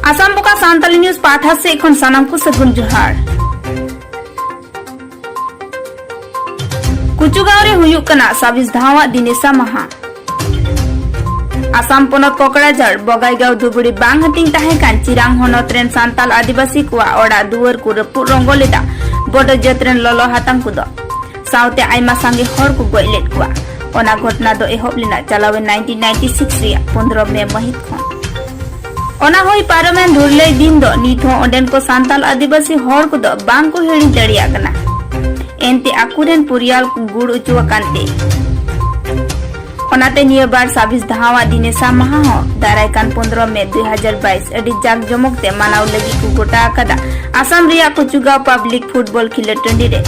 आसाम बका सांताली न्यूज पाठा से एखन सानाम को सगुन जोहार कुचुगांव रे हुयुक कना 26 धावा दिनेसा महा आसाम पोनत कोकड़ाझाड़ बगाईगांव धुबुड़ी बांग हटिंग ताहेकान चिरांग होनत रेन सांताल आदिवासी कुआ ओड़ा दुवर को रपुद रंगो लेदा बड़ जात रेन ललो हातांग कुदो साउते आइमा सांगे हर को गय लेद कुआ ओना घटना दो एहब लेना चलावे 1996 रिया 15 मे महित खन ओना होई पार्लियामेंट धुरले दिन दो नित हो ओडेन को सांताल आदिवासी हर को दो बांग को हेड़ी दड़िया कना एनते आकुरेन पुरियाल को गुड़ उचुआ कांते ओनाते निया बार 26 धावा दिनेसा महा हो दारायकान 15 मे 2022 अडी जाग जमकते मानाव लगी को गोटा आकादा आसाम रिया कुचुगांव पब्लिक फुटबॉल खिले टंडी रे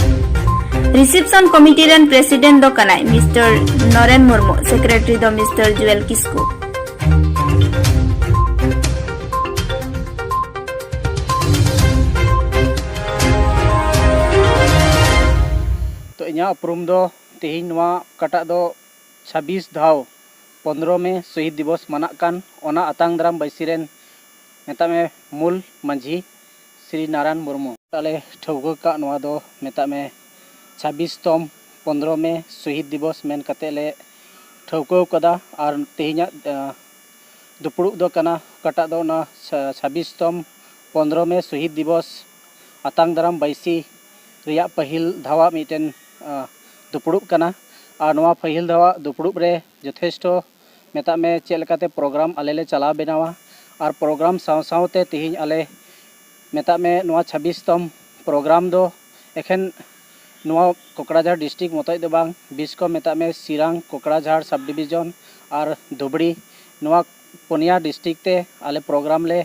रिसेप्शन कमिटी रेन प्रेसिडेंट दो कनाय मिस्टर नरेन मुर्मू सेक्रेटरी दो मिस्टर जुएल किस्कू तो इना उपरुम दो तेहिन नवा कटा दो 26 धाव 15 में शहीद दिवस मनाकान ओना अतांग दाराम बैसिरेन मेता में मूल मंझी श्री नारायण मुर्मू ताले ठौको का नवा दो मेता में 26 तम 15 में शहीद दिवस मेन कते ले ठौको कदा और तेहिना दुपुड़ुक दो कना कटा दो ना 26 तम 15 में शहीद दिवस अतांग दाराम बैसी रिया पहिल धावा मिटेन दुपुड़ुक कना और नवा पहिल धावा दुपुड़ुक रे यथेष्टो मेता में चेलकाते प्रोग्राम आले ले चला बनावा और प्रोग्राम साव सावते तिहिन आले मेता में नवा 26 तम प्रोग्राम दो एखन नवा कोकड़ाझाड़ डिस्ट्रिक्ट मतय दो बांग 20 को मेता में सिरांग कोकड़ाझाड़ सब डिविजन और धुबड़ी नवा पुनिया डिस्ट्रिक्ट ते आले प्रोग्राम ले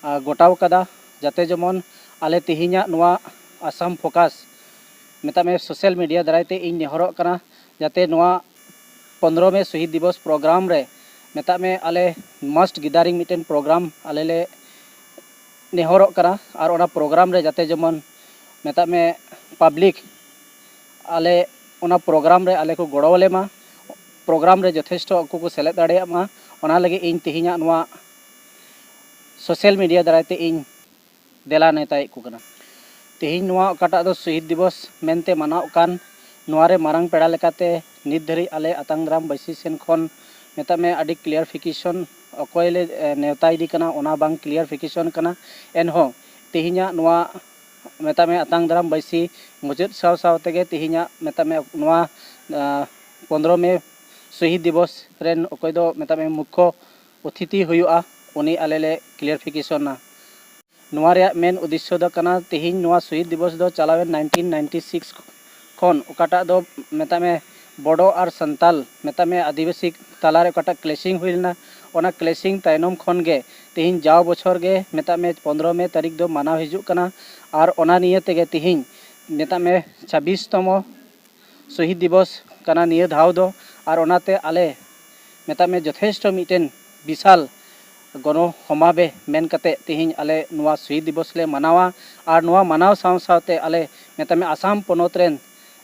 गोटाव कदा जाते जमन आले तिहिना नवा आसाम फोकस मेता में सोशल मीडिया दारायते इन नेहरो कना जाते नवा 15 में शहीद दिवस प्रोग्राम रे मेता में आले मस्ट गिदारिंग मिटेन प्रोग्राम आले ले नेहरो कना और ओना प्रोग्राम रे जाते जमन मेता में पब्लिक आले ओना प्रोग्राम रे आले को गड़ोले मा प्रोग्राम रे यथेष्टो अकु को सेलेद दाड़ेया मा ओना लगे इन तिहिना नवा सोशल मीडिया दारायते इन देला नेताय को कना तेहिन नवा कटा दो शहीद दिवस मेनते मनाव कान नवारे मारंग पेड़ा लेकाते नित धरी आले अतांग दाराम बैसी सेन खन मेता में अडी क्लियरफिकेशन अकोयले नेवता इदी कना ओना बांग क्लियरफिकेशन कना एनहो तेहिना नवा मेता में अतांग दाराम बैसी मुजद साव साव तेगे तेहिना मेता में नवा 15 में शहीद दिवस रेन अकोय दो मेता में मुख्य अतिथि हुयुआ उनी आले ले क्लियरफिकेशन ना नवा रे मेन उद्देश्य दो कना तेहिन नवा शहीद दिवस दो चलावे 1996 खन ओकाटा दो मेता में बड़ो और संताल मेता में आदिवासी तालारे ओकाटा क्लेशिंग हुइलना ओना क्लेशिंग तायनम खन गे तेहिन जाव बछर गे मेता में 15 में तारीख दो मानाव हिजुक कना और ओना निये तेगे तेहिन मेता में 26 तम शहीद दिवस कना निये धाव दो और ओनाते आले मेता में यथेष्ट मिटेन विशाल गनो हमाबे मेन कते तेहिन आले नवा शहीद दिवस ले मनावा और नवा मनाव साव सावते आले मेता में आसाम पनोत रेन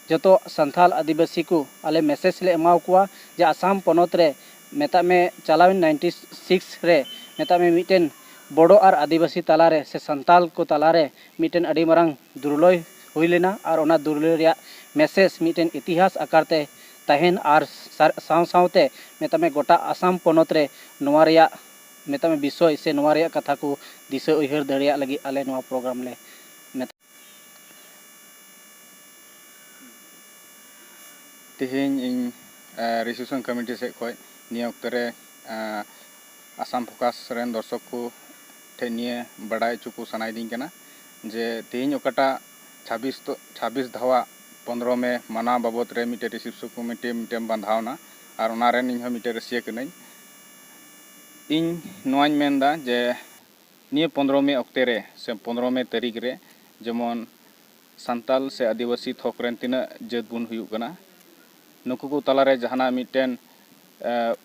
जतो संथाल आदिवासी को आले मैसेज ले एमाव कुआ जे आसाम पनोत रे मेता में चलाविन 96 रे मेता में मिटेन बड़ो और आदिवासी तालारे से संताल को तालारे मिटेन अडी मरंग दुर्लय हुई लेना और ओना दुर्लय रिया मैसेज मिटेन इतिहास आकारते तहन और साव सावते मेता में गोटा आसाम पनोत रे नवा रिया मेता में विषय से नवा रिया कथा को दिशा उयहर दड़िया लगी आले नवा प्रोग्राम ले तेहिन इन रिसेप्शन कमिटी से खय निया उक्तरे आसाम फोकस रेन दर्शक को ठे निये बड़ाय चुकु सनाइदिं कना जे तेहिन ओकाटा 26 धावा 15 में मना बाबत रे मिटे रिसेप्शन कमिटी मिटे बांधावना और ओना रेन इन मिटे रसिया कनाई इन नोआñ मेनदा जे निये 15 में अक्ते रे से 15 में तारीख रे जेमन संताल से आदिवासी थोक रेन तिना जात बुन हुयुक कना नुकु को तलारे जहाना मिटेन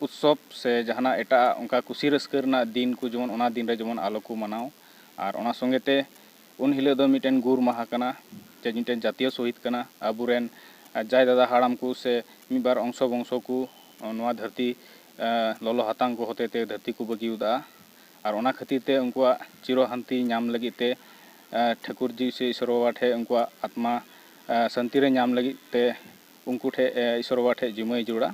उत्सव से जहाना एटा उनका खुशी रस्कर दिन को जेमन ओना दिन रे जेमन आलो को मनाव और ओना संगेते उन हिलो दो मिटेन गुर माहा कना जे मिटेन जातीय शहीद कना अबुरेन जाय दादा हाड़ाम को से मिबार अंश वंश को नवा धरती ललो हातांग को होते ते धरती को बगी उदा और ओना खातिर ते उनकुआ चिरो हंती नाम लगी ते ठाकुर जी से ईश्वर बाबा ठे उनकुआ आत्मा शांति रे नाम लगी ते उनको ठे ईश्वर बाबा ठे जिमाई जुड़ा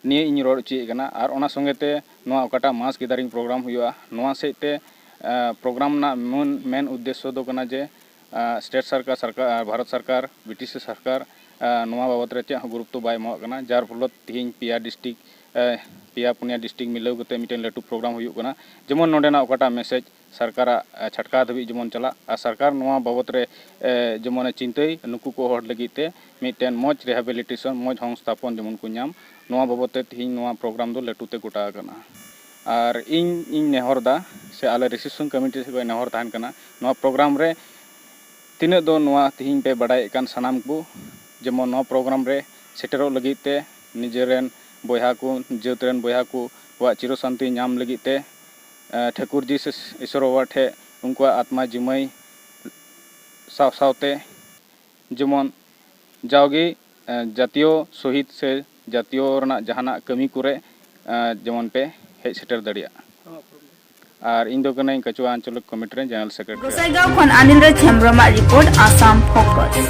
निये इन रोड ची कना और ओना संगे ते नोआ ओकाटा मास गिदारिंग प्रोग्राम हुआ नोआ से ते प्रोग्राम ना मेन उद्देश्य दो कना जे स्टेट सरकार भारत सरकार ब्रिटिश सरकार नोआ बाबत रे चे गुरुत्व बाय एमो कना जार फलत तिहिन पिया डिस्ट्रिक्ट पिया पुनिया डिस्ट्रिक्ट मिलाव कते मिटेन लटू प्रोग्राम हुई कना जेमन नोडेना ओकाटा मैसेज सरकार छटका धबी जेमन चला और सरकार नोआ बाबत रे जेमन चिंतई नुकु को हर लगी ते मिटेन मौज रिहेबिलिटेशन मौज संस्थापन जेमन को नाम नोआ बाबत ते तिहिन नोआ प्रोग्राम दो लटूते गोटा कना और इन नेहरदा से आले रिसेप्शन कमिटी से नेहर तहन कना नोआ प्रोग्राम रे तीना दो नोआ तिहिन पे बड़ाई कान सनाम को जेमन नोआ प्रोग्राम रे सेटेरो लगी ते निजेरेन बयहा को जेतरेन बयहा को वा चिरो शांति नाम लगी ते ठाकुर जी से ईश्वर बाबा ठे उनका आत्मा जिमाई सावते जेमन जाओगे जातीय शहीद से जातीय रना जहाना कमी करे जेमन पे हेज सेटर दड़िया और इन दो कना कचुआ आंचलिक कमिटी रे जनरल सेक्रेटरी गोसाईगांव खन अनिल हेम्ब्रम रिपोर्ट आसाम फोकस।